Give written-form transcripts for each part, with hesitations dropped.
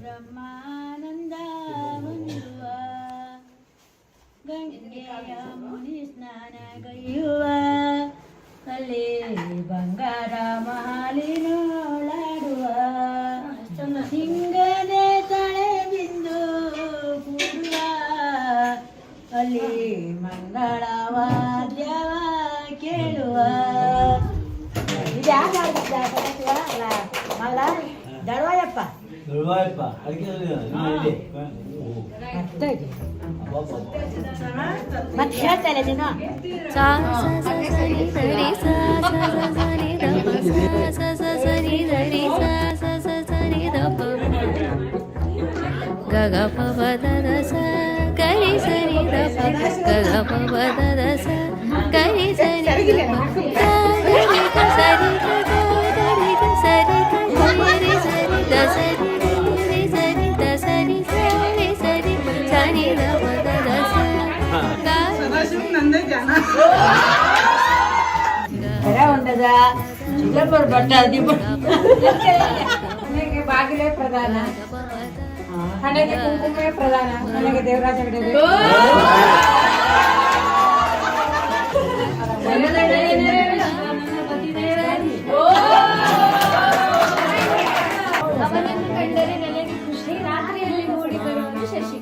ಬ್ರಹ್ಮಾನಂದ ಹೊಂದುವ ಗಂಗೆಯ ಮುನಿ ಸ್ನಾನ ಗೈಯುವ ಅಲ್ಲಿ ಬಂಗಾರ ಮಾಲಿನೋಳಾಡುವ ಸಿಂಗನೆ ತಳೆ ಬಿಂದು ಕೂಡುವ ಅಲ್ಲಿ ಮಂಗಳ ವಾದ್ಯವ ಕೇಳುವ ದಳವಾಯಪ್ಪ ಮತ್ತೆ ಹೇಳ್ತಾರೆ ನೀನು ಗಗ ಪದ ಸ ಗರಿ ಸರಿ ಗಗ ಪದ ಸ ಗರಿ ಸರಿ ಸರಿ ಸರಿ ఉండದ ಚಿಲ್ಲಪುರ ಬಟ್ಟ ಬಾಗಿಲೇ ಪ್ರಧಾನ ಹಣೆಗೆ ಕುಂಕುಮೇ ಪ್ರಧಾನ ನನಗೆ ದೇವರಾಜ ಅವನನ್ನು ಕಂಡರೆ ನನಗೆ ಖುಷಿ ರಾತ್ರಿಯಲ್ಲಿ ನೋಡಿ ಬರುವನು ಶಶಿ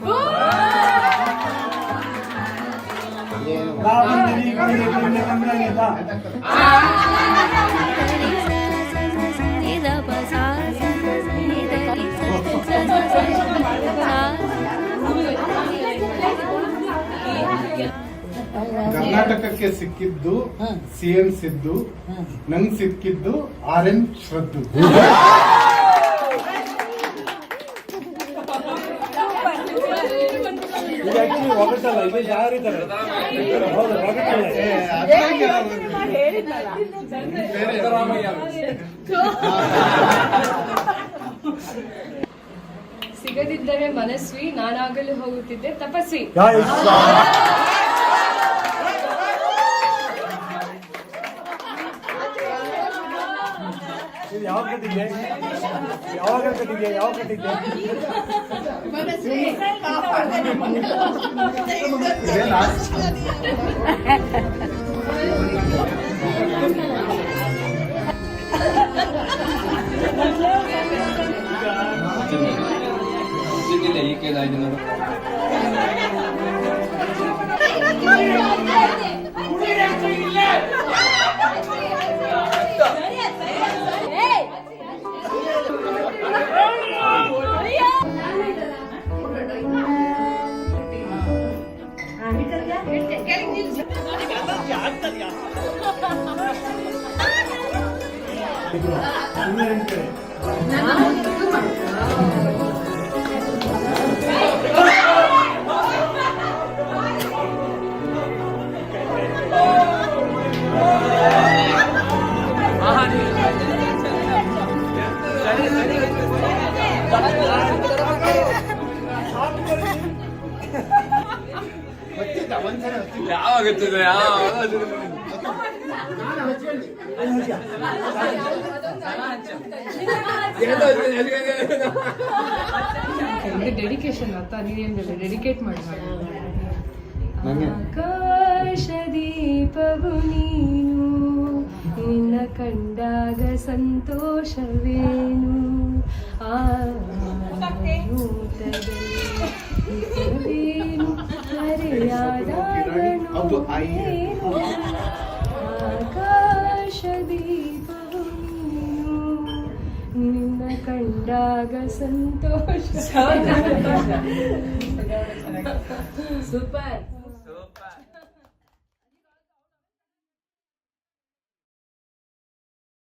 ಕರ್ನಾಟಕಕ್ಕೆ ಸಿಕ್ಕಿದ್ದು ಸಿಎಂ ಸಿದ್ದು, ನಂಗೆ ಸಿಕ್ಕಿದ್ದು RN ಶ್ರದ್ದು. ಸಿಗದಿದ್ದರೆ ಮನಸ್ವಿ, ನಾನಾಗಲು ಹೋಗುತ್ತಿದ್ದೆ ತಪಸ್ವಿ. ಯಾವ ಕಟ್ಟಿದ್ದೆ ಡೆಡಿಕೇಶನ್ ಅಂತ ನೀವೇನ್ ಡೆಡಿಕೇಟ್ ಮಾಡಿ ಆಕಾಶ ದೀಪವು ನೀನು, ನಿನ್ನ ಕಂಡಾಗ ಸಂತೋಷವೇನು, ಆನು ಆಕಾಶ ದೀಪವು ನೀನು, ನಿನ್ನ ಕಂಡಾಗ ಸಂತೋಷ. ಸೂಪರ್.